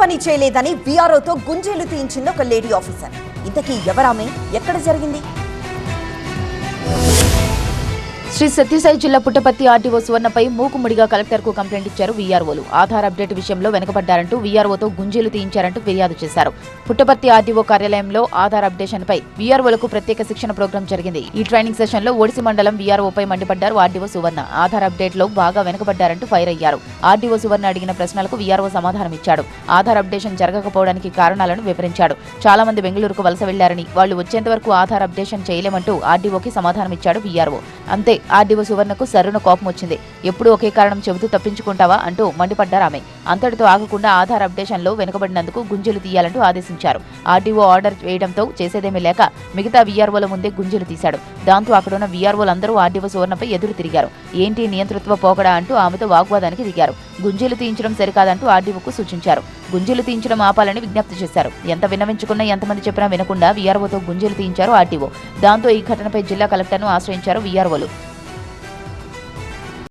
పని చేయలేదని వీఆర్ఓతో గుంజీలు తీయించింది ఒక లేడీ ఆఫీసర్. ఇంతకీ ఎవరామె, ఎక్కడ జరిగింది? శ్రీ సత్యసాయి జిల్లా పుట్టపర్తి ఆర్డీఓ సువర్ణపై మూకుముడిగా కలెక్టర్కు కంప్లైంట్ ఇచ్చారు వీఆర్ఓలు. ఆధార్ అప్డేట్ విషయంలో వెనుకబడ్డారంటూ వీఆర్ఓతో గుంజీలు తీయించారంటూ ఫిర్యాదు చేశారు. పుట్టపర్తి ఆర్డీఓ కార్యాలయంలో ఆధార్ అప్డేషన్పై వీఆర్ఓలకు ప్రత్యేక శిక్షణ ప్రోగ్రాం జరిగింది. ఈ ట్రైనింగ్ సెషన్లో ఒడిసి మండలం వీఆర్ఓపై మండిపడ్డారు ఆర్డీఓ సువర్ణ. ఆధార్ అప్డేట్లో బాగా వెనుకబడ్డారంటూ ఫైర్ అయ్యారు. ఆర్డీఓ సువర్ణ అడిగిన ప్రశ్నలకు వీఆర్ఓ సమాధానం ఇచ్చాడు. ఆధార్ అప్డేషన్ జరగకపోవడానికి కారణాలను వివరించాడు. చాలా మంది బెంగళూరుకు వలస వెళ్లారని, వాళ్లు వచ్చేంత వరకు ఆధార్ అప్డేషన్ చేయలేమంటూ ఆర్డీఓకి సమాధానం ఇచ్చాడు వీఆర్ఓ. అంతే, ఆర్డీఓ సువర్ణకు సర్రున కోపం వచ్చింది. ఎప్పుడు ఒకే కారణం చెబుతూ తప్పించుకుంటావా అంటూ మండిపడ్డారు ఆమె. అంతటితో ఆగకుండా ఆధార్ అప్డేషన్లో వెనుకబడినందుకు గుంజీలు తీయాలంటూ ఆదేశించారు. ఆర్డీఓ ఆర్డర్ వేయడంతో చేసేదేమీ లేక మిగతా వీఆర్ఓల ముందే గుంజీలు తీశాడు. దాంతో అక్కడున్న వీఆర్ఓలందరూ ఆర్డీఓ సువర్ణపై ఎదురు తిరిగారు. ఏంటి నియంతృత్వ పోకడా అంటూ ఆమెతో వాగ్వాదానికి దిగారు. గుంజీలు తీయించడం సరికాదంటూ ఆర్డీఓకు సూచించారు. గుంజీలు తీయించడం ఆపాలని విజ్ఞప్తి చేశారు. ఎంత విన్నవించుకున్నా, ఎంతమంది చెప్పినా వినకుండా వీఆర్ఓతో గుంజీలు తీయించారు ఆర్డీఓ. దాంతో ఈ ఘటనపై జిల్లా కలెక్టర్ను ఆశ్రయించారు వీఆర్ఓలు.